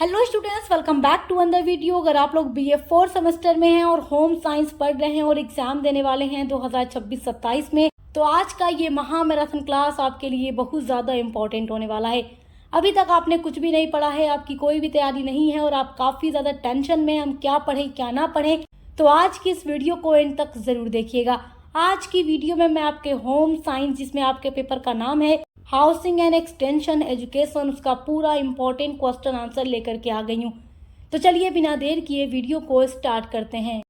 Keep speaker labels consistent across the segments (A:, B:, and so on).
A: Hello students, welcome back to another video. अगर आप लोग बीए 4 सेमेस्टर में हैं और होम साइंस पढ़ रहे हैं और एग्जाम देने वाले हैं 2026-27 में, तो आज का ये महामैराथन क्लास आपके लिए बहुत ज़्यादा इम्पोर्टेंट होने वाला है। अभी तक आपने कुछ भी नहीं पढ़ा है, आपकी कोई भी तैयारी नहीं है और आप काफ़ी ज़्यादा टेंशन में हम क्या पढ़ें क्या ना पढ़ें, तो आज की इस वीडियो को एंड तक ज़रूर देखिएगा। आज की वीडियो में मैं आपके होम साइंस, जिसमें आपके पेपर का नाम है हाउसिंग एंड एक्सटेंशन एजुकेशन, उसका पूरा इंपॉर्टेंट क्वेश्चन आंसर लेकर के आ गई हूँ। तो चलिए बिना देर किए वीडियो को स्टार्ट करते हैं।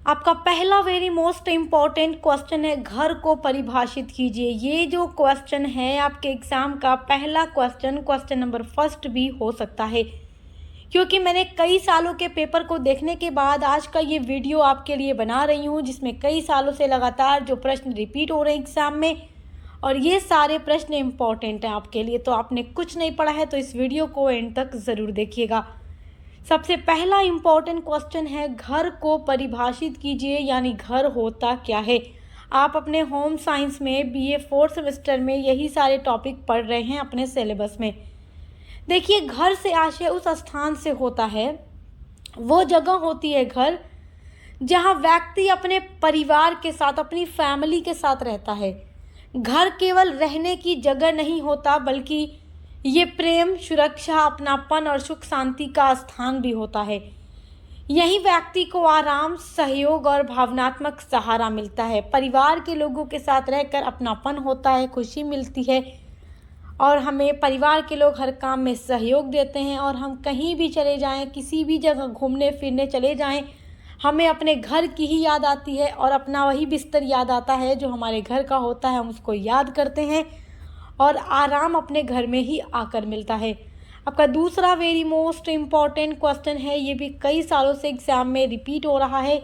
A: आपका पहला वेरी मोस्ट इम्पॉर्टेंट क्वेश्चन है, घर को परिभाषित कीजिए। ये जो क्वेश्चन है आपके एग्जाम का पहला क्वेश्चन नंबर फर्स्ट भी हो सकता है, क्योंकि मैंने कई सालों के पेपर को देखने के बाद आज का ये वीडियो आपके लिए बना रही हूँ, जिसमें कई सालों से लगातार जो प्रश्न रिपीट हो रहे हैं एग्जाम में, और ये सारे प्रश्न इम्पॉर्टेंट हैं आपके लिए। तो आपने कुछ नहीं पढ़ा है तो इस वीडियो को एंड तक ज़रूर देखिएगा। सबसे पहला इम्पॉर्टेंट क्वेश्चन है, घर को परिभाषित कीजिए, यानी घर होता क्या है। आप अपने होम साइंस में बीए 4 सेमेस्टर में यही सारे टॉपिक पढ़ रहे हैं अपने सिलेबस में। देखिए, घर से आशय उस स्थान से होता है, वो जगह होती है घर, जहाँ व्यक्ति अपने परिवार के साथ, अपनी फैमिली के साथ रहता है। घर केवल रहने की जगह नहीं होता, बल्कि ये प्रेम, सुरक्षा, अपनापन और सुख शांति का स्थान भी होता है। यही व्यक्ति को आराम, सहयोग और भावनात्मक सहारा मिलता है। परिवार के लोगों के साथ रहकर अपनापन होता है, खुशी मिलती है, और हमें परिवार के लोग हर काम में सहयोग देते हैं। और हम कहीं भी चले जाएं, किसी भी जगह घूमने फिरने चले जाएं, हमें अपने घर की ही याद आती है और अपना वही बिस्तर याद आता है जो हमारे घर का होता है। हम उसको याद करते हैं और आराम अपने घर में ही आकर मिलता है। आपका दूसरा वेरी मोस्ट इम्पॉर्टेंट क्वेश्चन है, ये भी कई सालों से एग्जाम में रिपीट हो रहा है,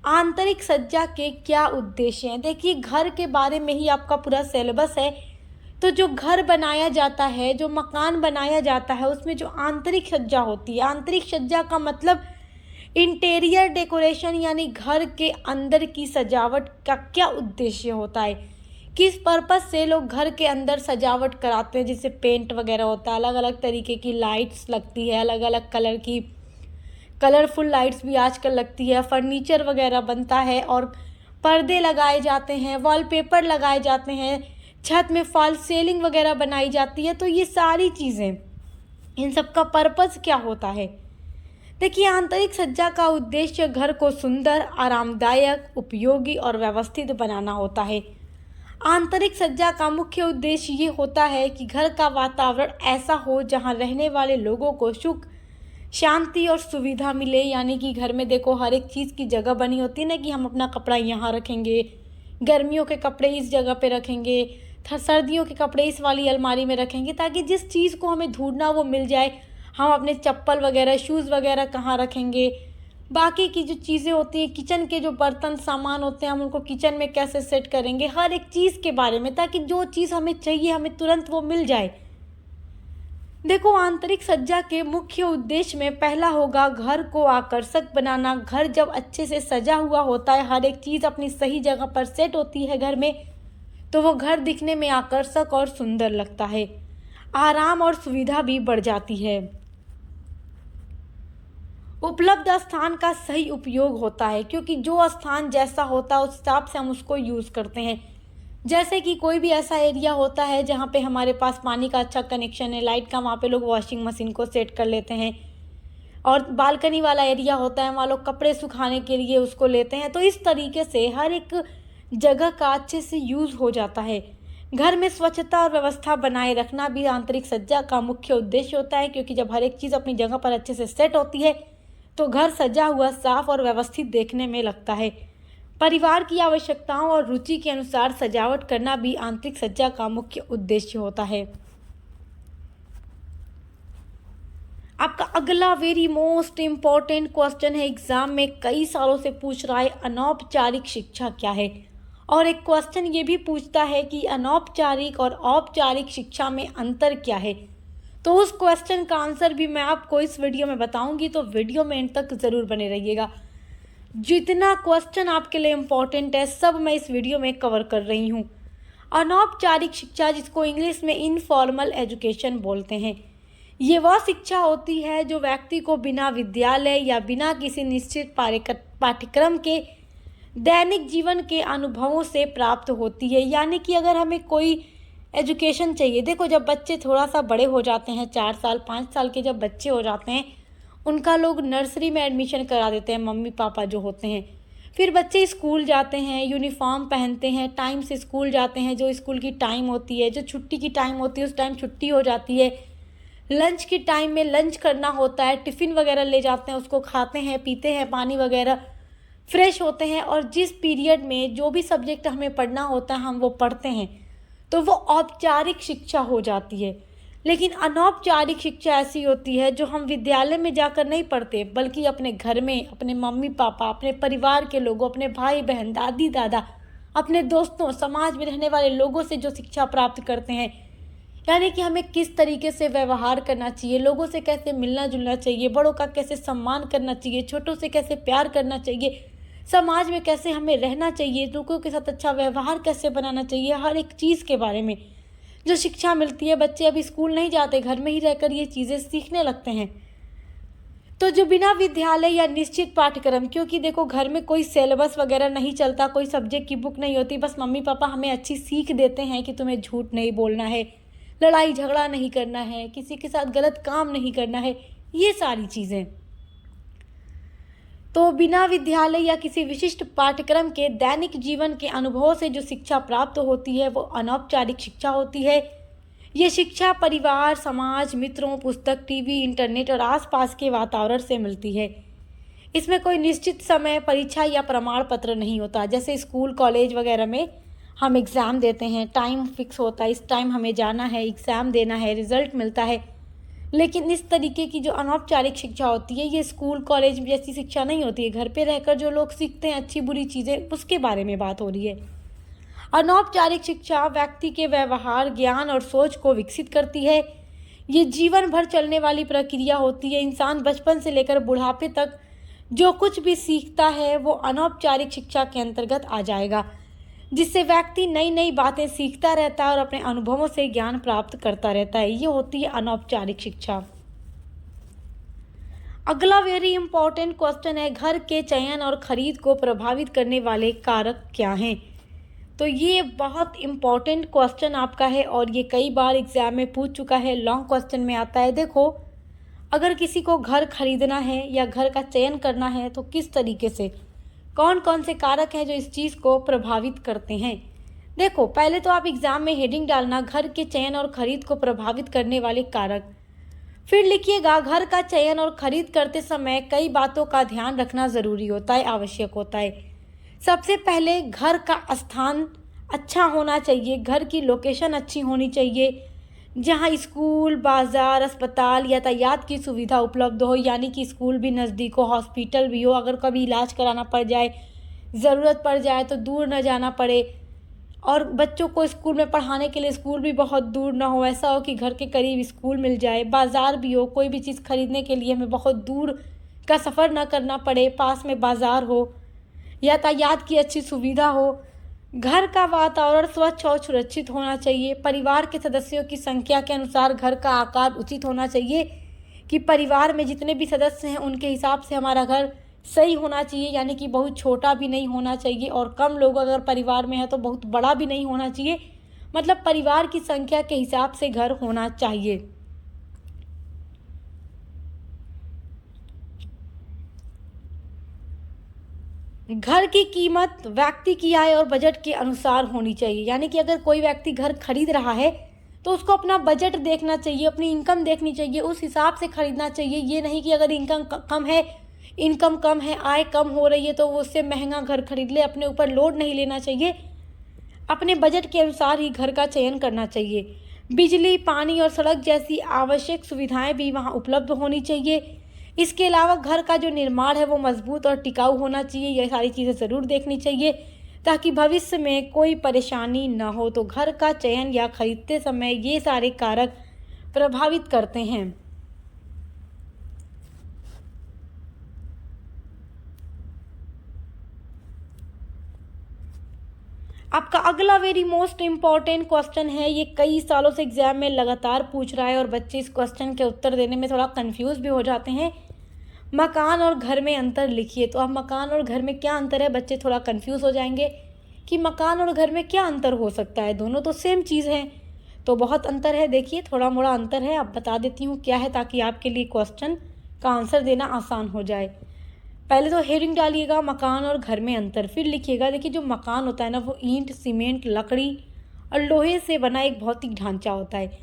A: आंतरिक सज्जा के क्या उद्देश्य हैं। देखिए, घर के बारे में ही आपका पूरा सिलेबस है। तो जो घर बनाया जाता है, जो मकान बनाया जाता है, उसमें जो आंतरिक सज्जा होती है, आंतरिक सज्जा का मतलब इंटीरियर डेकोरेशन, यानी घर के अंदर की सजावट का क्या उद्देश्य होता है, किस पर्पस से लोग घर के अंदर सजावट कराते हैं। जैसे पेंट वगैरह होता है, अलग अलग तरीके की लाइट्स लगती है, अलग अलग कलर की कलरफुल लाइट्स भी आजकल लगती है, फर्नीचर वगैरह बनता है और पर्दे लगाए जाते हैं, वॉलपेपर लगाए जाते हैं, छत में फॉल सीलिंग वगैरह बनाई जाती है। तो ये सारी चीज़ें, इन सब का पर्पस क्या होता है। देखिए, आंतरिक सज्जा का उद्देश्य घर को सुंदर, आरामदायक, उपयोगी और व्यवस्थित बनाना होता है। आंतरिक सज्जा का मुख्य उद्देश्य ये होता है कि घर का वातावरण ऐसा हो जहां रहने वाले लोगों को सुख, शांति और सुविधा मिले। यानी कि घर में देखो, हर एक चीज़ की जगह बनी होती है ना, कि हम अपना कपड़ा यहाँ रखेंगे, गर्मियों के कपड़े इस जगह पे रखेंगे, सर्दियों के कपड़े इस वाली अलमारी में रखेंगे, ताकि जिस चीज़ को हमें ढूंढना वो मिल जाए। हम अपने चप्पल वगैरह, शूज़ वगैरह कहाँ रखेंगे, बाकी की जो चीज़ें होती हैं, किचन के जो बर्तन सामान होते हैं, हम उनको किचन में कैसे सेट करेंगे, हर एक चीज़ के बारे में, ताकि जो चीज़ हमें चाहिए हमें तुरंत वो मिल जाए। देखो, आंतरिक सज्जा के मुख्य उद्देश्य में पहला होगा घर को आकर्षक बनाना। घर जब अच्छे से सजा हुआ होता है, हर एक चीज़ अपनी सही जगह पर सेट होती है घर में, तो वो घर दिखने में आकर्षक और सुंदर लगता है। आराम और सुविधा भी बढ़ जाती है। उपलब्ध स्थान का सही उपयोग होता है, क्योंकि जो स्थान जैसा होता है उस हिसाब से हम उसको यूज़ करते हैं। जैसे कि कोई भी ऐसा एरिया होता है जहाँ पे हमारे पास पानी का अच्छा कनेक्शन है, लाइट का, वहाँ पे लोग वॉशिंग मशीन को सेट कर लेते हैं। और बालकनी वाला एरिया होता है, वहाँ लोग कपड़े सुखाने के लिए उसको लेते हैं। तो इस तरीके से हर एक जगह का अच्छे से यूज़ हो जाता है। घर में स्वच्छता और व्यवस्था बनाए रखना भी आंतरिक सज्जा का मुख्य उद्देश्य होता है, क्योंकि जब हर एक चीज़ अपनी जगह पर अच्छे से सेट होती है तो घर सजा हुआ, साफ और व्यवस्थित देखने में लगता है। परिवार की आवश्यकताओं और रुचि के अनुसार सजावट करना भी आंतरिक सज्जा का मुख्य उद्देश्य होता है। आपका अगला वेरी मोस्ट इम्पॉर्टेंट क्वेश्चन है, एग्जाम में कई सालों से पूछ रहा है, अनौपचारिक शिक्षा क्या है। और एक क्वेश्चन ये भी पूछता है कि अनौपचारिक और औपचारिक शिक्षा में अंतर क्या है। तो उस क्वेश्चन का आंसर भी मैं आपको इस वीडियो में बताऊंगी, तो वीडियो में एंड तक ज़रूर बने रहिएगा। जितना क्वेश्चन आपके लिए इम्पॉर्टेंट है सब मैं इस वीडियो में कवर कर रही हूँ। अनौपचारिक शिक्षा, जिसको इंग्लिश में इनफॉर्मल एजुकेशन बोलते हैं, ये वह शिक्षा होती है जो व्यक्ति को बिना विद्यालय या बिना किसी निश्चित पाठ्यक्रम के दैनिक जीवन के अनुभवों से प्राप्त होती है। यानी कि अगर हमें कोई एजुकेशन चाहिए, देखो जब बच्चे थोड़ा सा बड़े हो जाते हैं, 4 साल 5 साल के जब बच्चे हो जाते हैं, उनका लोग नर्सरी में एडमिशन करा देते हैं, मम्मी पापा जो होते हैं। फिर बच्चे स्कूल जाते हैं, यूनिफॉर्म पहनते हैं, टाइम से स्कूल जाते हैं, जो स्कूल की टाइम होती है, जो छुट्टी की टाइम होती है उस टाइम छुट्टी हो जाती है, लंच की टाइम में लंच करना होता है, टिफ़िन वगैरह ले जाते हैं, उसको खाते हैं, पीते हैं पानी वगैरह, फ्रेश होते हैं और जिस पीरियड में जो भी सब्जेक्ट हमें पढ़ना होता है हम वो पढ़ते हैं, तो वो औपचारिक शिक्षा हो जाती है। लेकिन अनौपचारिक शिक्षा ऐसी होती है जो हम विद्यालय में जाकर नहीं पढ़ते, बल्कि अपने घर में अपने मम्मी पापा, अपने परिवार के लोगों, अपने भाई बहन, दादी दादा, अपने दोस्तों, समाज में रहने वाले लोगों से जो शिक्षा प्राप्त करते हैं। यानी कि हमें किस तरीके से व्यवहार करना चाहिए, लोगों से कैसे मिलना जुलना चाहिए, बड़ों का कैसे सम्मान करना चाहिए, छोटों से कैसे प्यार करना चाहिए, समाज में कैसे हमें रहना चाहिए, लोगों के साथ अच्छा व्यवहार कैसे बनाना चाहिए, हर एक चीज़ के बारे में जो शिक्षा मिलती है। बच्चे अभी स्कूल नहीं जाते, घर में ही रहकर ये चीज़ें सीखने लगते हैं। तो जो बिना विद्यालय या निश्चित पाठ्यक्रम, क्योंकि देखो घर में कोई सिलेबस वगैरह नहीं चलता, कोई सब्जेक्ट की बुक नहीं होती, बस मम्मी पापा हमें अच्छी सीख देते हैं कि तुम्हें झूठ नहीं बोलना है, लड़ाई झगड़ा नहीं करना है, किसी के साथ गलत काम नहीं करना है, ये सारी चीज़ें। तो बिना विद्यालय या किसी विशिष्ट पाठ्यक्रम के दैनिक जीवन के अनुभवों से जो शिक्षा प्राप्त होती है वो अनौपचारिक शिक्षा होती है। ये शिक्षा परिवार, समाज, मित्रों, पुस्तक, टीवी, इंटरनेट और आसपास के वातावरण से मिलती है। इसमें कोई निश्चित समय, परीक्षा या प्रमाण पत्र नहीं होता। जैसे स्कूल कॉलेज वगैरह में हम एग्ज़ाम देते हैं, टाइम फिक्स होता है, इस टाइम हमें जाना है, एग्ज़ाम देना है, रिज़ल्ट मिलता है। लेकिन इस तरीके की जो अनौपचारिक शिक्षा होती है ये स्कूल कॉलेज जैसी शिक्षा नहीं होती है। घर पे रहकर जो लोग सीखते हैं अच्छी बुरी चीज़ें, उसके बारे में बात हो रही है। अनौपचारिक शिक्षा व्यक्ति के व्यवहार, ज्ञान और सोच को विकसित करती है। ये जीवन भर चलने वाली प्रक्रिया होती है। इंसान बचपन से लेकर बुढ़ापे तक जो कुछ भी सीखता है वो अनौपचारिक शिक्षा के अंतर्गत आ जाएगा, जिससे व्यक्ति नई नई बातें सीखता रहता है और अपने अनुभवों से ज्ञान प्राप्त करता रहता है। ये होती है अनौपचारिक शिक्षा। अगला वेरी इंपॉर्टेंट क्वेश्चन है, घर के चयन और खरीद को प्रभावित करने वाले कारक क्या हैं? तो ये बहुत इम्पॉर्टेंट क्वेश्चन आपका है और ये कई बार एग्जाम में पूछ चुका है, लॉन्ग क्वेश्चन में आता है। देखो, अगर किसी को घर खरीदना है या घर का चयन करना है तो किस तरीके से, कौन कौन से कारक हैं जो इस चीज़ को प्रभावित करते हैं। देखो, पहले तो आप एग्ज़ाम में हेडिंग डालना घर के चयन और खरीद को प्रभावित करने वाले कारक, फिर लिखिएगा घर का चयन और खरीद करते समय कई बातों का ध्यान रखना ज़रूरी होता है, आवश्यक होता है। सबसे पहले घर का स्थान अच्छा होना चाहिए, घर की लोकेशन अच्छी होनी चाहिए, जहाँ स्कूल, बाज़ार, अस्पताल, यातायात की सुविधा उपलब्ध हो। यानी कि स्कूल भी नज़दीक हो, हॉस्पिटल भी हो, अगर कभी इलाज कराना पड़ जाए, ज़रूरत पड़ जाए तो दूर न जाना पड़े। और बच्चों को स्कूल में पढ़ाने के लिए स्कूल भी बहुत दूर ना हो, ऐसा हो कि घर के करीब स्कूल मिल जाए। बाज़ार भी हो, कोई भी चीज़ खरीदने के लिए हमें बहुत दूर का सफ़र ना करना पड़े, पास में बाज़ार हो, यातायात की अच्छी सुविधा हो। घर का वातावरण स्वच्छ और सुरक्षित होना चाहिए। परिवार के सदस्यों की संख्या के अनुसार घर का आकार उचित होना चाहिए, कि परिवार में जितने भी सदस्य हैं उनके हिसाब से हमारा घर सही होना चाहिए। यानी कि बहुत छोटा भी नहीं होना चाहिए और कम लोग अगर परिवार में है तो बहुत बड़ा भी नहीं होना चाहिए। मतलब परिवार की संख्या के हिसाब से घर होना चाहिए। घर की कीमत व्यक्ति की आय और बजट के अनुसार होनी चाहिए। यानी कि अगर कोई व्यक्ति घर खरीद रहा है तो उसको अपना बजट देखना चाहिए, अपनी इनकम देखनी चाहिए, उस हिसाब से खरीदना चाहिए। ये नहीं कि अगर इनकम कम है, आय कम हो रही है तो वो उससे महंगा घर खरीद ले, अपने ऊपर लोड नहीं लेना चाहिए। अपने बजट के अनुसार ही घर का चयन करना चाहिए। बिजली, पानी और सड़क जैसी आवश्यक सुविधाएं भी वहां उपलब्ध होनी चाहिए। इसके अलावा घर का जो निर्माण है वो मजबूत और टिकाऊ होना चाहिए। ये सारी चीज़ें ज़रूर देखनी चाहिए ताकि भविष्य में कोई परेशानी ना हो। तो घर का चयन या खरीदते समय ये सारे कारक प्रभावित करते हैं। आपका अगला वेरी मोस्ट इम्पॉर्टेंट क्वेश्चन है, ये कई सालों से एग्जाम में लगातार पूछ रहा है और बच्चे इस क्वेश्चन के उत्तर देने में थोड़ा कंफ्यूज भी हो जाते हैं। मकान और घर में अंतर लिखिए। तो अब मकान और घर में क्या अंतर है, बच्चे थोड़ा कंफ्यूज हो जाएंगे कि मकान और घर में क्या अंतर हो सकता है, दोनों तो सेम चीज़ है। तो बहुत अंतर है, देखिए थोड़ा मोड़ा अंतर है। अब बता देती हूँ क्या है, ताकि आपके लिए क्वेश्चन का आंसर देना आसान हो जाए। पहले तो हेडिंग डालिएगा मकान और घर में अंतर, फिर लिखिएगा देखिए जो मकान होता है ना, वो ईंट, सीमेंट, लकड़ी और लोहे से बना एक भौतिक ढांचा होता है।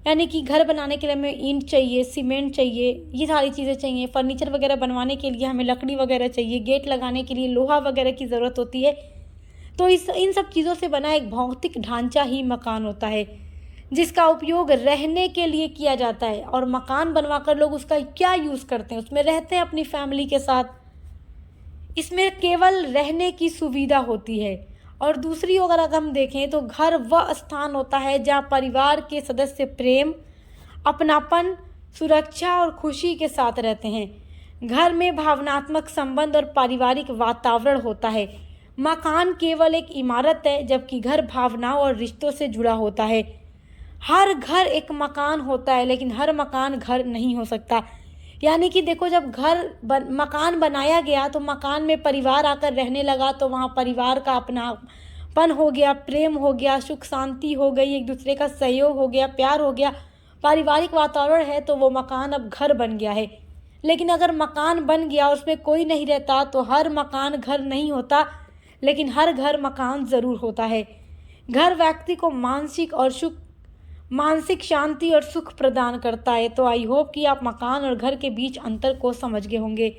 A: यानी कि घर बनाने के लिए हमें ईंट चाहिए, सीमेंट चाहिए, ये सारी चीज़ें चाहिए। फर्नीचर वगैरह बनवाने के लिए हमें लकड़ी वगैरह चाहिए, गेट लगाने के लिए लोहा वगैरह की ज़रूरत होती है। तो इन सब चीज़ों से बना एक भौतिक ढांचा ही मकान होता है, जिसका उपयोग रहने के लिए किया जाता है। और मकान बनवाकर लोग उसका क्या यूज़ करते हैं, उसमें रहते हैं अपनी फैमिली के साथ। इसमें केवल रहने की सुविधा होती है। और दूसरी अगर हम देखें तो घर वह स्थान होता है जहाँ परिवार के सदस्य प्रेम, अपनापन, सुरक्षा और खुशी के साथ रहते हैं। घर में भावनात्मक संबंध और पारिवारिक वातावरण होता है। मकान केवल एक इमारत है, जबकि घर भावनाओं और रिश्तों से जुड़ा होता है। हर घर एक मकान होता है, लेकिन हर मकान घर नहीं हो सकता। यानी कि देखो, जब मकान बनाया गया तो मकान में परिवार आकर रहने लगा, तो वहाँ परिवार का अपनापन हो गया, प्रेम हो गया, सुख शांति हो गई, एक दूसरे का सहयोग हो गया, प्यार हो गया, पारिवारिक वातावरण है, तो वो मकान अब घर बन गया है। लेकिन अगर मकान बन गया उसमें कोई नहीं रहता, तो हर मकान घर नहीं होता, लेकिन हर घर मकान ज़रूर होता है। घर व्यक्ति को मानसिक शांति और सुख प्रदान करता है। तो आई होप कि आप मकान और घर के बीच अंतर को समझ गए होंगे।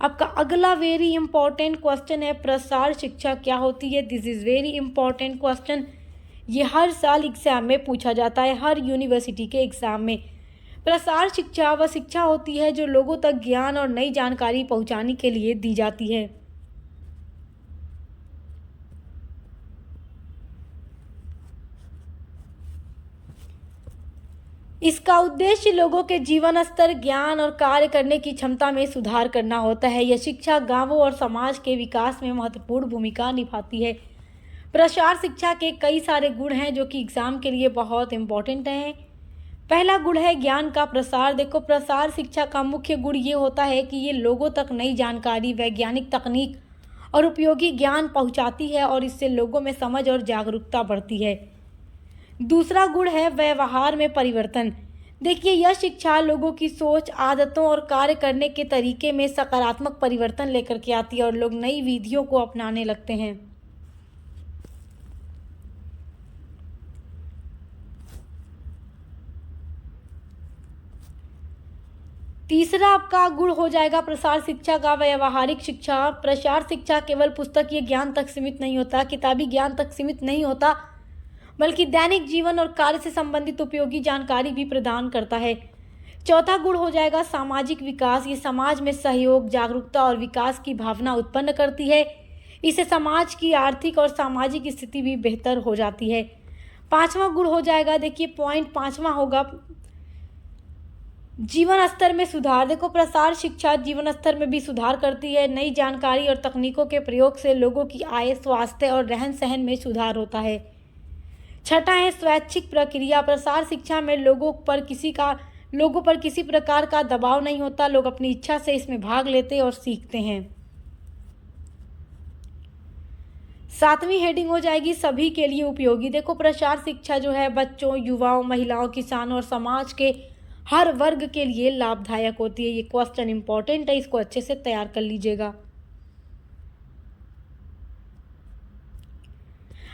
A: आपका अगला वेरी इंपॉर्टेंट क्वेश्चन है, प्रसार शिक्षा क्या होती है। This is very important question. ये हर साल एग्ज़ाम में पूछा जाता है, हर यूनिवर्सिटी के एग्ज़ाम में। प्रसार शिक्षा वह शिक्षा होती है जो लोगों तक ज्ञान और नई जानकारी पहुंचाने के लिए दी जाती है। इसका उद्देश्य लोगों के जीवन स्तर, ज्ञान और कार्य करने की क्षमता में सुधार करना होता है। यह शिक्षा गांवों और समाज के विकास में महत्वपूर्ण भूमिका निभाती है। प्रसार शिक्षा के कई सारे गुण हैं जो कि एग्जाम के लिए बहुत इंपॉर्टेंट हैं। पहला गुण है ज्ञान का प्रसार। देखो, प्रसार शिक्षा का मुख्य गुण ये होता है कि ये लोगों तक नई जानकारी, वैज्ञानिक तकनीक और उपयोगी ज्ञान पहुंचाती है, और इससे लोगों में समझ और जागरूकता बढ़ती है। दूसरा गुण है व्यवहार में परिवर्तन। देखिए, यह शिक्षा लोगों की सोच, आदतों और कार्य करने के तरीके में सकारात्मक परिवर्तन लेकर के आती है और लोग नई विधियों को अपनाने लगते हैं। तीसरा आपका गुण हो जाएगा प्रसार शिक्षा का व्यवहारिक शिक्षा। प्रसार शिक्षा केवल पुस्तकीय ज्ञान तक सीमित नहीं होता, किताबी ज्ञान तक सीमित नहीं होता, बल्कि दैनिक जीवन और कार्य से संबंधित उपयोगी जानकारी भी प्रदान करता है। चौथा गुण हो जाएगा सामाजिक विकास। ये समाज में सहयोग, जागरूकता और विकास की भावना उत्पन्न करती है। इससे समाज की आर्थिक और सामाजिक स्थिति भी बेहतर हो जाती है। पांचवा गुण हो जाएगा, देखिए पॉइंट पांचवा होगा जीवन स्तर में सुधार। देखो, प्रसार शिक्षा जीवन स्तर में भी सुधार करती है। नई जानकारी और तकनीकों के प्रयोग से लोगों की आय, स्वास्थ्य और रहन सहन में सुधार होता है। छठा है स्वैच्छिक प्रक्रिया। प्रसार शिक्षा में लोगों पर किसी प्रकार का दबाव नहीं होता, लोग अपनी इच्छा से इसमें भाग लेते और सीखते हैं। सातवीं हेडिंग हो जाएगी सभी के लिए उपयोगी। देखो, प्रसार शिक्षा जो है बच्चों, युवाओं, महिलाओं, किसानों और समाज के हर वर्ग के लिए लाभदायक होती है। ये क्वेश्चन इंपॉर्टेंट है, इसको अच्छे से तैयार कर लीजिएगा।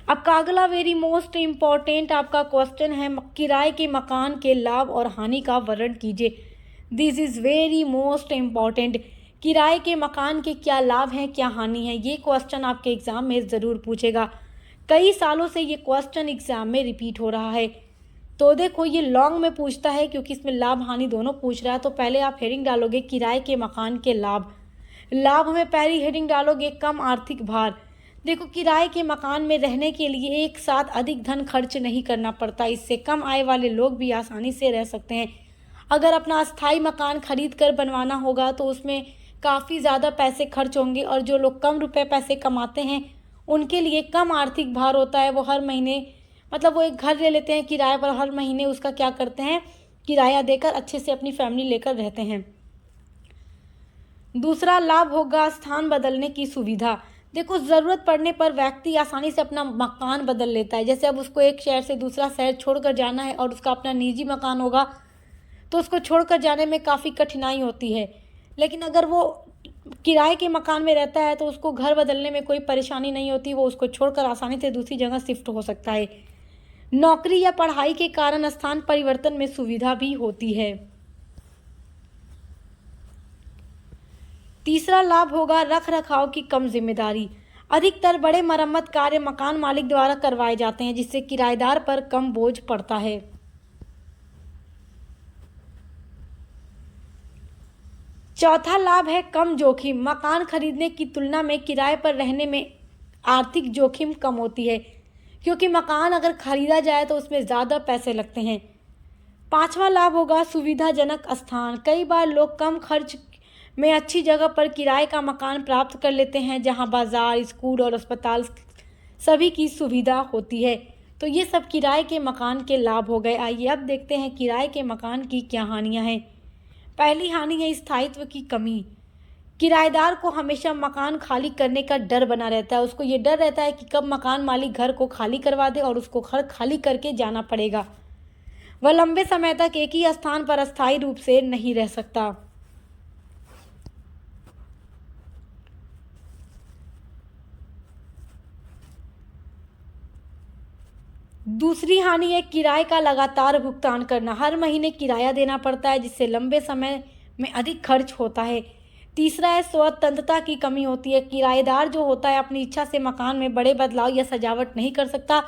A: आपका अगला वेरी मोस्ट इम्पॉर्टेंट आपका क्वेश्चन है, किराए के मकान के लाभ और हानि का वर्णन कीजिए। This is very most important. किराए के मकान के क्या लाभ हैं, क्या हानि है, ये क्वेश्चन आपके एग्ज़ाम में ज़रूर पूछेगा। कई सालों से ये क्वेश्चन एग्ज़ाम में रिपीट हो रहा है। तो देखो, ये लॉन्ग में पूछता है क्योंकि इसमें लाभ हानि दोनों पूछ रहा है। तो पहले आप हेडिंग डालोगे किराए के मकान के लाभ। लाभ में पहली हेडिंग डालोगे कम आर्थिक भार। देखो, किराए के मकान में रहने के लिए एक साथ अधिक धन खर्च नहीं करना पड़ता। इससे कम आय वाले लोग भी आसानी से रह सकते हैं। अगर अपना अस्थाई मकान खरीद कर बनवाना होगा तो उसमें काफ़ी ज़्यादा पैसे खर्च होंगे, और जो लोग कम रुपए पैसे कमाते हैं उनके लिए कम आर्थिक भार होता है। वो हर महीने मतलब वो एक घर ले लेते हैं किराए पर, हर महीने उसका क्या करते हैं, किराया देकर अच्छे से अपनी फैमिली लेकर रहते हैं। दूसरा लाभ होगा स्थान बदलने की सुविधा। देखो, ज़रूरत पड़ने पर व्यक्ति आसानी से अपना मकान बदल लेता है। जैसे अब उसको एक शहर से दूसरा शहर छोड़कर जाना है और उसका अपना निजी मकान होगा तो उसको छोड़कर जाने में काफ़ी कठिनाई होती है। लेकिन अगर वो किराए के मकान में रहता है तो उसको घर बदलने में कोई परेशानी नहीं होती, वो उसको छोड़कर आसानी से दूसरी जगह शिफ्ट हो सकता है। नौकरी या पढ़ाई के कारण स्थान परिवर्तन में सुविधा भी होती है। तीसरा लाभ होगा रख रखाव की कम जिम्मेदारी। अधिकतर बड़े मरम्मत कार्य मकान मालिक द्वारा करवाए जाते हैं, जिससे किराएदार पर कम बोझ पड़ता है। चौथा लाभ है कम जोखिम। मकान खरीदने की तुलना में किराए पर रहने में आर्थिक जोखिम कम होती है, क्योंकि मकान अगर खरीदा जाए तो उसमें ज़्यादा पैसे लगते हैं। पांचवा लाभ होगा सुविधाजनक स्थान। कई बार लोग कम खर्च में अच्छी जगह पर किराए का मकान प्राप्त कर लेते हैं, जहां बाजार, स्कूल और अस्पताल सभी की सुविधा होती है। तो ये सब किराए के मकान के लाभ हो गए। आइए अब देखते हैं किराए के मकान की क्या हानियां हैं। पहली हानि है स्थायित्व की कमी। किराएदार को हमेशा मकान खाली करने का डर बना रहता है। उसको ये डर रहता है कि कब मकान मालिक घर को खाली करवा दे और उसको घर खाली करके जाना पड़ेगा। वह लंबे समय तक एक ही स्थान पर अस्थायी रूप से नहीं रह सकता। दूसरी हानि है किराए का लगातार भुगतान करना। हर महीने किराया देना पड़ता है, जिससे लंबे समय में अधिक खर्च होता है। तीसरा है स्वतंत्रता की कमी होती है। किराएदार जो होता है अपनी इच्छा से मकान में बड़े बदलाव या सजावट नहीं कर सकता,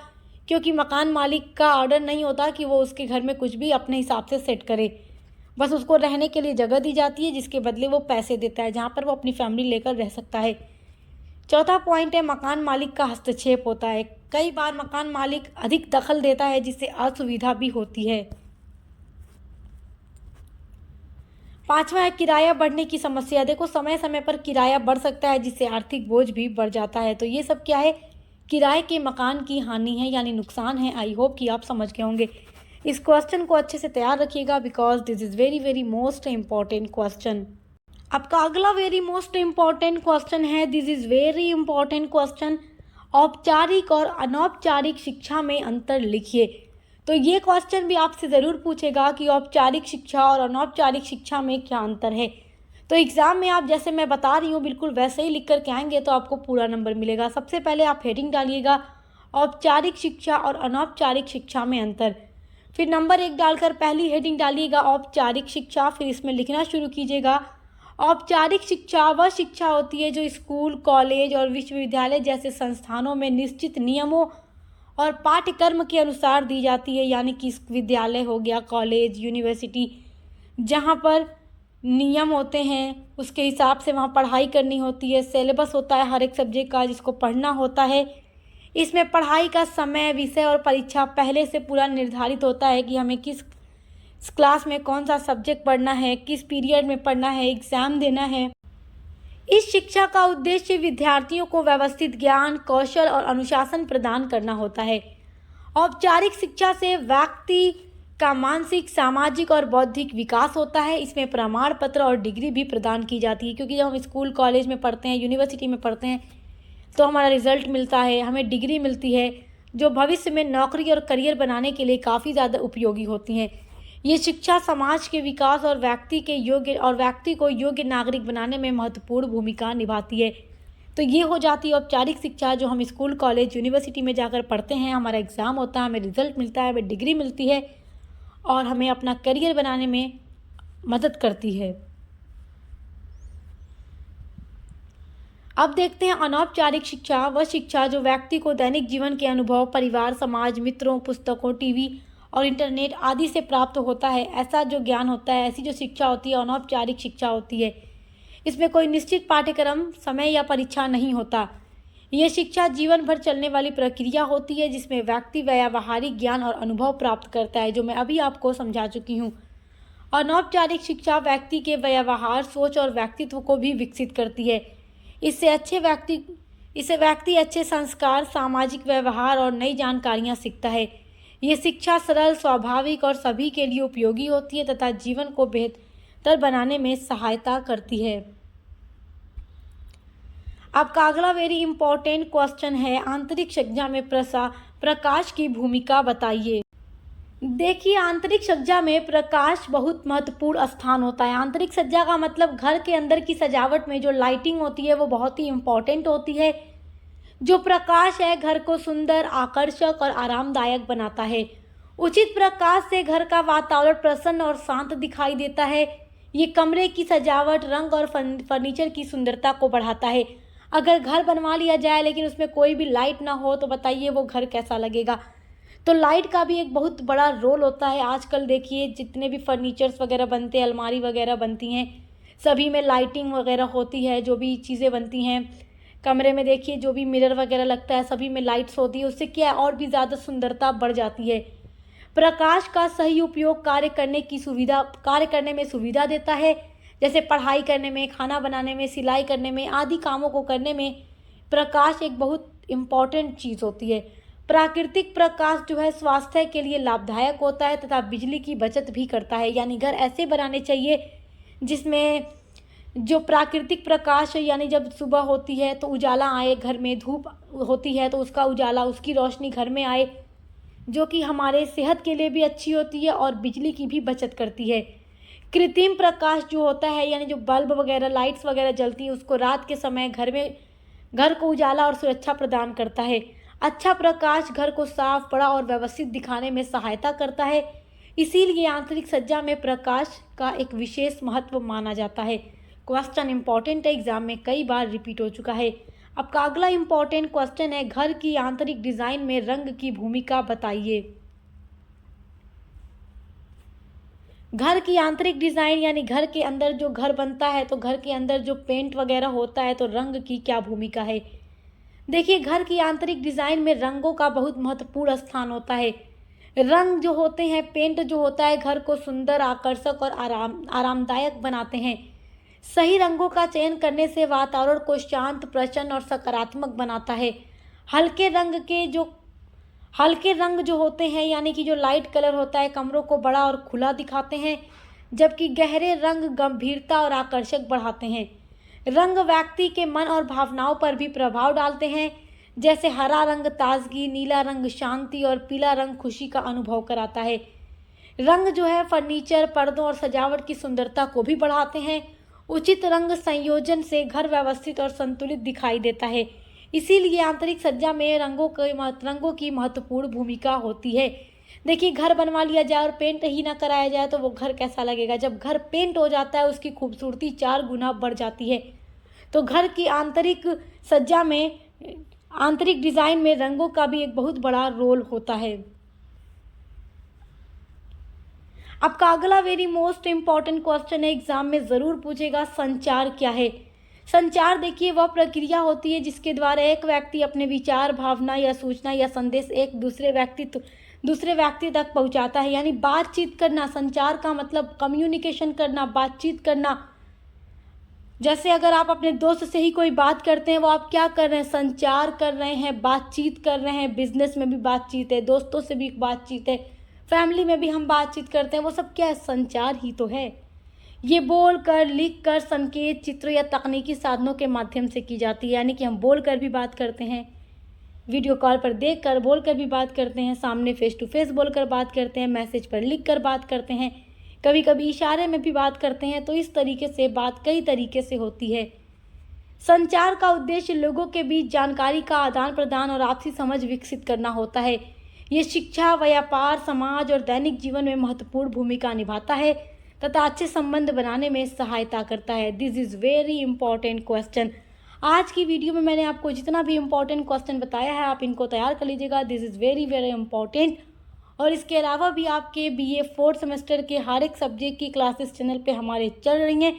A: क्योंकि मकान मालिक का ऑर्डर नहीं होता कि वो उसके घर में कुछ भी अपने हिसाब से सेट करे। बस उसको रहने के लिए जगह दी जाती है, जिसके बदले वो पैसे देता है, जहाँ पर वो अपनी फैमिली लेकर रह सकता है। चौथा पॉइंट है मकान मालिक का हस्तक्षेप होता है। कई बार मकान मालिक अधिक दखल देता है, जिससे असुविधा भी होती है। पांचवा है किराया बढ़ने की समस्या। देखो, समय समय पर किराया बढ़ सकता है, जिससे आर्थिक बोझ भी बढ़ जाता है। तो ये सब क्या है, किराए के मकान की हानि है, यानी नुकसान है। आई होप कि आप समझ गए होंगे। इस क्वेश्चन को अच्छे से तैयार रखिएगा, because this is very very most important question. आपका अगला वेरी मोस्ट इम्पॉर्टेंट क्वेश्चन है, this is very important question, औपचारिक और अनौपचारिक शिक्षा में अंतर लिखिए। तो ये क्वेश्चन भी आपसे ज़रूर पूछेगा कि औपचारिक शिक्षा और अनौपचारिक शिक्षा में क्या अंतर है। तो एग्ज़ाम में आप जैसे मैं बता रही हूँ बिल्कुल वैसे ही लिख कर के आएंगे तो आपको पूरा नंबर मिलेगा। सबसे पहले आप हेडिंग डालिएगा औपचारिक शिक्षा और अनौपचारिक शिक्षा में अंतर। फिर नंबर 1 डालकर पहली हेडिंग डालिएगा औपचारिक शिक्षा। फिर इसमें लिखना शुरू कीजिएगा औपचारिक शिक्षा वह शिक्षा होती है जो स्कूल, कॉलेज और विश्वविद्यालय जैसे संस्थानों में निश्चित नियमों और पाठ्यक्रम के अनुसार दी जाती है। यानी कि विद्यालय हो गया, कॉलेज, यूनिवर्सिटी, जहाँ पर नियम होते हैं उसके हिसाब से वहाँ पढ़ाई करनी होती है। सिलेबस होता है हर एक सब्जेक्ट का जिसको पढ़ना होता है। इसमें पढ़ाई का समय, विषय और परीक्षा पहले से पूरा निर्धारित होता है कि हमें किस क्लास में कौन सा सब्जेक्ट पढ़ना है, किस पीरियड में पढ़ना है, एग्ज़ाम देना है। इस शिक्षा का उद्देश्य विद्यार्थियों को व्यवस्थित ज्ञान, कौशल और अनुशासन प्रदान करना होता है। औपचारिक शिक्षा से व्यक्ति का मानसिक, सामाजिक और बौद्धिक विकास होता है। इसमें प्रमाण पत्र और डिग्री भी प्रदान की जाती है, क्योंकि जब हम स्कूल, कॉलेज में पढ़ते हैं, यूनिवर्सिटी में पढ़ते हैं तो हमारा रिजल्ट मिलता है, हमें डिग्री मिलती है, जो भविष्य में नौकरी और करियर बनाने के लिए काफ़ी ज़्यादा उपयोगी होती हैं। ये शिक्षा समाज के विकास और व्यक्ति को योग्य नागरिक बनाने में महत्वपूर्ण भूमिका निभाती है। तो ये हो जाती है औपचारिक शिक्षा, जो हम स्कूल, कॉलेज, यूनिवर्सिटी में जाकर पढ़ते हैं, हमारा एग्ज़ाम होता है, हमें रिजल्ट मिलता है, हमें डिग्री मिलती है और हमें अपना करियर बनाने में मदद करती है। अब देखते हैं अनौपचारिक शिक्षा वह शिक्षा जो व्यक्ति को दैनिक जीवन के अनुभव, परिवार, समाज, मित्रों, पुस्तकों, टीवी और इंटरनेट आदि से प्राप्त होता है। ऐसा जो ज्ञान होता है, ऐसी जो शिक्षा होती है अनौपचारिक शिक्षा होती है। इसमें कोई निश्चित पाठ्यक्रम, समय या परीक्षा नहीं होता। यह शिक्षा जीवन भर चलने वाली प्रक्रिया होती है, जिसमें व्यक्ति व्यावहारिक ज्ञान और अनुभव प्राप्त करता है, जो मैं अभी आपको समझा चुकी हूँ। अनौपचारिक शिक्षा व्यक्ति के व्यवहार, सोच और व्यक्तित्व को भी विकसित करती है। इससे व्यक्ति अच्छे संस्कार, सामाजिक व्यवहार और नई जानकारियाँ सीखता है। ये शिक्षा सरल, स्वाभाविक और सभी के लिए उपयोगी होती है तथा जीवन को बेहतर बनाने में सहायता करती है। आपका अगला वेरी इंपॉर्टेंट क्वेश्चन है, आंतरिक सज्जा में प्रकाश की भूमिका बताइए। देखिए, आंतरिक सज्जा में प्रकाश बहुत महत्वपूर्ण स्थान होता है। आंतरिक सज्जा का मतलब घर के अंदर की सजावट में जो लाइटिंग होती है वो बहुत ही इम्पॉर्टेंट होती है। जो प्रकाश है घर को सुंदर, आकर्षक और आरामदायक बनाता है। उचित प्रकाश से घर का वातावरण प्रसन्न और शांत दिखाई देता है। ये कमरे की सजावट, रंग और फर्नीचर की सुंदरता को बढ़ाता है। अगर घर बनवा लिया जाए लेकिन उसमें कोई भी लाइट ना हो तो बताइए वो घर कैसा लगेगा। तो लाइट का भी एक बहुत बड़ा रोल होता है। आजकल देखिए जितने भी फर्नीचर्स वगैरह बनते हैं, अलमारी वगैरह बनती हैं, सभी में लाइटिंग वगैरह होती है। जो भी चीज़ें बनती हैं कमरे में, देखिए जो भी मिरर वगैरह लगता है सभी में लाइट्स होती है। उससे क्या और भी ज़्यादा सुंदरता बढ़ जाती है। प्रकाश का सही उपयोग कार्य करने में सुविधा देता है। जैसे पढ़ाई करने में, खाना बनाने में, सिलाई करने में आदि कामों को करने में प्रकाश एक बहुत इम्पॉर्टेंट चीज़ होती है। प्राकृतिक प्रकाश जो है स्वास्थ्य के लिए लाभदायक होता है तथा बिजली की बचत भी करता है। यानी घर ऐसे बनाने चाहिए जिसमें जो प्राकृतिक प्रकाश है, यानी जब सुबह होती है तो उजाला आए, घर में धूप होती है तो उसका उजाला, उसकी रोशनी घर में आए, जो कि हमारे सेहत के लिए भी अच्छी होती है और बिजली की भी बचत करती है। कृत्रिम प्रकाश जो होता है, यानी जो बल्ब वगैरह, लाइट्स वगैरह जलती है, उसको रात के समय घर को उजाला और सुरक्षा प्रदान करता है। अच्छा प्रकाश घर को साफ, बड़ा और व्यवस्थित दिखाने में सहायता करता है। इसीलिए आंतरिक सज्जा में प्रकाश का एक विशेष महत्व माना जाता है। क्वेश्चन इंपॉर्टेंट है, एग्जाम में कई बार रिपीट हो चुका है। आपका अगला इंपॉर्टेंट क्वेश्चन है, घर की आंतरिक डिजाइन में रंग की भूमिका बताइए। घर की आंतरिक डिजाइन यानी घर के अंदर जो घर बनता है तो घर के अंदर जो पेंट वगैरह होता है तो रंग की क्या भूमिका है। देखिए, घर की आंतरिक डिजाइन में रंगों का बहुत महत्वपूर्ण स्थान होता है। रंग जो होते हैं, पेंट जो होता है, घर को सुंदर, आकर्षक और आरामदायक बनाते हैं। सही रंगों का चयन करने से वातावरण को शांत, प्रसन्न और सकारात्मक बनाता है। हल्के रंग जो होते हैं, यानी कि जो लाइट कलर होता है, कमरों को बड़ा और खुला दिखाते हैं, जबकि गहरे रंग गंभीरता और आकर्षक बढ़ाते हैं। रंग व्यक्ति के मन और भावनाओं पर भी प्रभाव डालते हैं। जैसे हरा रंग ताजगी, नीला रंग शांति और पीला रंग खुशी का अनुभव कराता है। रंग जो है फर्नीचर, पर्दों और सजावट की सुंदरता को भी बढ़ाते हैं। उचित रंग संयोजन से घर व्यवस्थित और संतुलित दिखाई देता है। इसीलिए आंतरिक सज्जा में रंगों की महत्वपूर्ण भूमिका होती है। देखिए, घर बनवा लिया जाए और पेंट ही ना कराया जाए तो वो घर कैसा लगेगा। जब घर पेंट हो जाता है उसकी खूबसूरती 4 गुना बढ़ जाती है। तो घर की आंतरिक सज्जा में, आंतरिक डिजाइन में रंगों का भी एक बहुत बड़ा रोल होता है। आपका अगला वेरी मोस्ट इम्पॉर्टेंट क्वेश्चन है, एग्जाम में ज़रूर पूछेगा, संचार क्या है। संचार देखिए वह प्रक्रिया होती है जिसके द्वारा एक व्यक्ति अपने विचार, भावना या सूचना या संदेश एक दूसरे व्यक्ति तक पहुंचाता है। यानी बातचीत करना। संचार का मतलब कम्युनिकेशन करना, बातचीत करना। जैसे अगर आप अपने दोस्त से ही कोई बात करते हैं, वो आप क्या कर रहे हैं, संचार कर रहे हैं, बातचीत कर रहे हैं। बिजनेस में भी बातचीत है, दोस्तों से भी बातचीत है, फैमिली में भी हम बातचीत करते हैं, वो सब क्या है, संचार ही तो है। ये बोल कर, लिख कर, संकेत, चित्र या तकनीकी साधनों के माध्यम से की जाती है। यानी कि हम बोल कर भी बात करते हैं, वीडियो कॉल पर देख कर बोल कर भी बात करते हैं, सामने फेस टू फेस बोल कर बात करते हैं, मैसेज पर लिख कर बात करते हैं, कभी कभी इशारे में भी बात करते हैं। तो इस तरीके से बात कई तरीके से होती है। संचार का उद्देश्य लोगों के बीच जानकारी का आदान प्रदान और आपसी समझ विकसित करना होता है। ये शिक्षा, व्यापार, समाज और दैनिक जीवन में महत्वपूर्ण भूमिका निभाता है तथा अच्छे संबंध बनाने में सहायता करता है। This is very important question. आज की वीडियो में मैंने आपको जितना भी इम्पोर्टेंट क्वेश्चन बताया है आप इनको तैयार कर लीजिएगा। This is very very important. और इसके अलावा भी आपके BA 4th सेमेस्टर के हर एक सब्जेक्ट की क्लासेस चैनल पे हमारे चल रही हैं,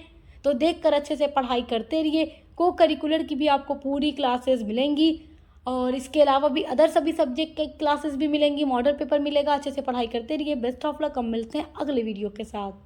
A: तो देखकर अच्छे से पढ़ाई करते रहिए। को करिकुलर की भी आपको पूरी क्लासेस मिलेंगी और इसके अलावा भी अदर सभी सब्जेक्ट के क्लासेस भी मिलेंगी, मॉडल पेपर मिलेगा। अच्छे से पढ़ाई करते रहिए। Best of luck. हम मिलते हैं अगले वीडियो के साथ।